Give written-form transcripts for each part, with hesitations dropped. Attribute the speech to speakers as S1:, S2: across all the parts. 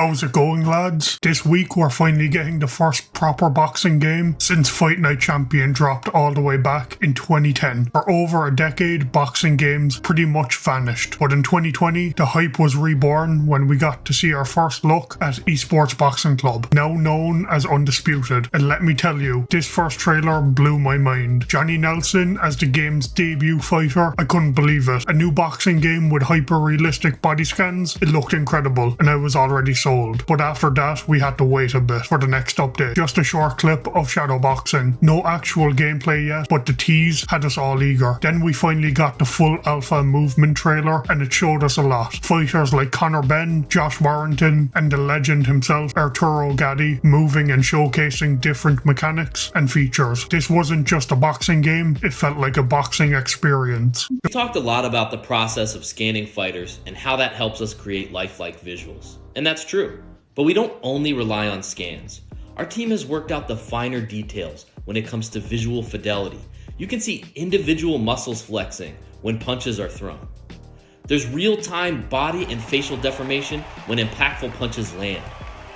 S1: How's it going, lads? This week we're finally getting the first proper boxing game since Fight Night Champion dropped all the way back in 2010. For over a decade, boxing games pretty much vanished, but in 2020 the hype was reborn when we got to see our first look at Esports Boxing Club, now known as Undisputed, and let me tell you, this first trailer blew my mind. Johnny Nelson as the game's debut fighter, I couldn't believe it. A new boxing game with hyper-realistic body scans, it looked incredible, and I was already sold. But after that, we had to wait a bit for the next update. Just a short clip of shadow boxing. No actual gameplay yet, but the tease had us all eager. Then we finally got the full alpha movement trailer, and it showed us a lot. Fighters like Conor Benn, Josh Warrington, and the legend himself, Arturo Gatti, moving and showcasing different mechanics and features. This wasn't just a boxing game, it felt like a boxing experience.
S2: We talked a lot about the process of scanning fighters and how that helps us create lifelike visuals. And that's true, but we don't only rely on scans. Our team has worked out the finer details when it comes to visual fidelity. You can see individual muscles flexing when punches are thrown. There's real-time body and facial deformation when impactful punches land.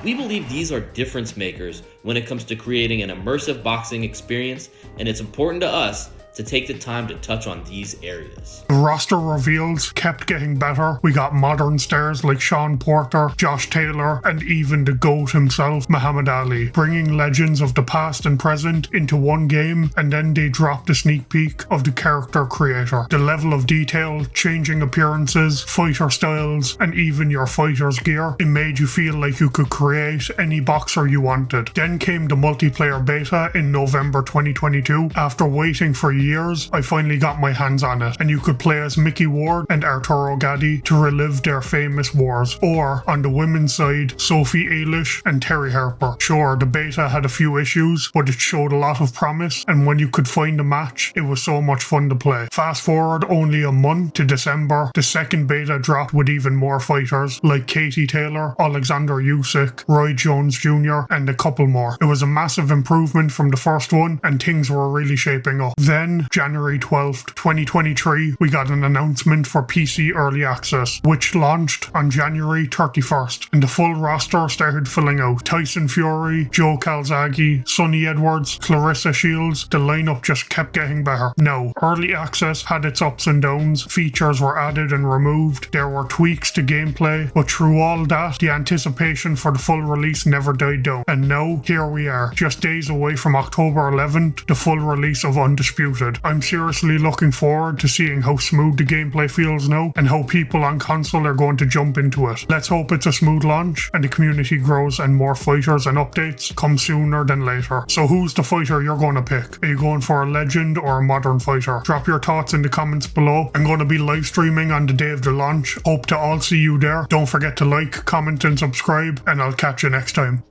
S2: We believe these are difference makers when it comes to creating an immersive boxing experience, and it's important to us to take the time to touch on these areas.
S1: The roster reveals kept getting better. We got modern stars like Sean Porter, Josh Taylor, and even the GOAT himself, Muhammad Ali, bringing legends of the past and present into one game, and then they dropped a sneak peek of the character creator. The level of detail, changing appearances, fighter styles, and even your fighter's gear, it made you feel like you could create any boxer you wanted. Then came the multiplayer beta in November 2022. After waiting for years, I finally got my hands on it, and you could play as Mickey Ward and Arturo Gatti to relive their famous wars, or on the women's side, Sophie Eilish and Terry Harper. Sure, the beta had a few issues, but it showed a lot of promise, and when you could find a match, it was so much fun to play. Fast forward only a month to December, the second beta dropped with even more fighters like Katie Taylor, Alexander Usyk, Roy Jones Jr., and a couple more. It was a massive improvement from the first one, and things were really shaping up. Then, January 12th, 2023, we got an announcement for PC Early Access, which launched on January 31st, and the full roster started filling out. Tyson Fury, Joe Calzaghe, Sonny Edwards, Clarissa Shields, the lineup just kept getting better. Now, Early Access had its ups and downs, features were added and removed, there were tweaks to gameplay, but through all that, the anticipation for the full release never died down. And now, here we are, just days away from October 11th, the full release of Undisputed. I'm seriously looking forward to seeing how smooth the gameplay feels now and how people on console are going to jump into it. Let's hope it's a smooth launch and the community grows and more fighters and updates come sooner than later. So who's the fighter you're going to pick? Are you going for a legend or a modern fighter? Drop your thoughts in the comments below. I'm going to be live streaming on the day of the launch. Hope to all see you there. Don't forget to like, comment and subscribe, and I'll catch you next time.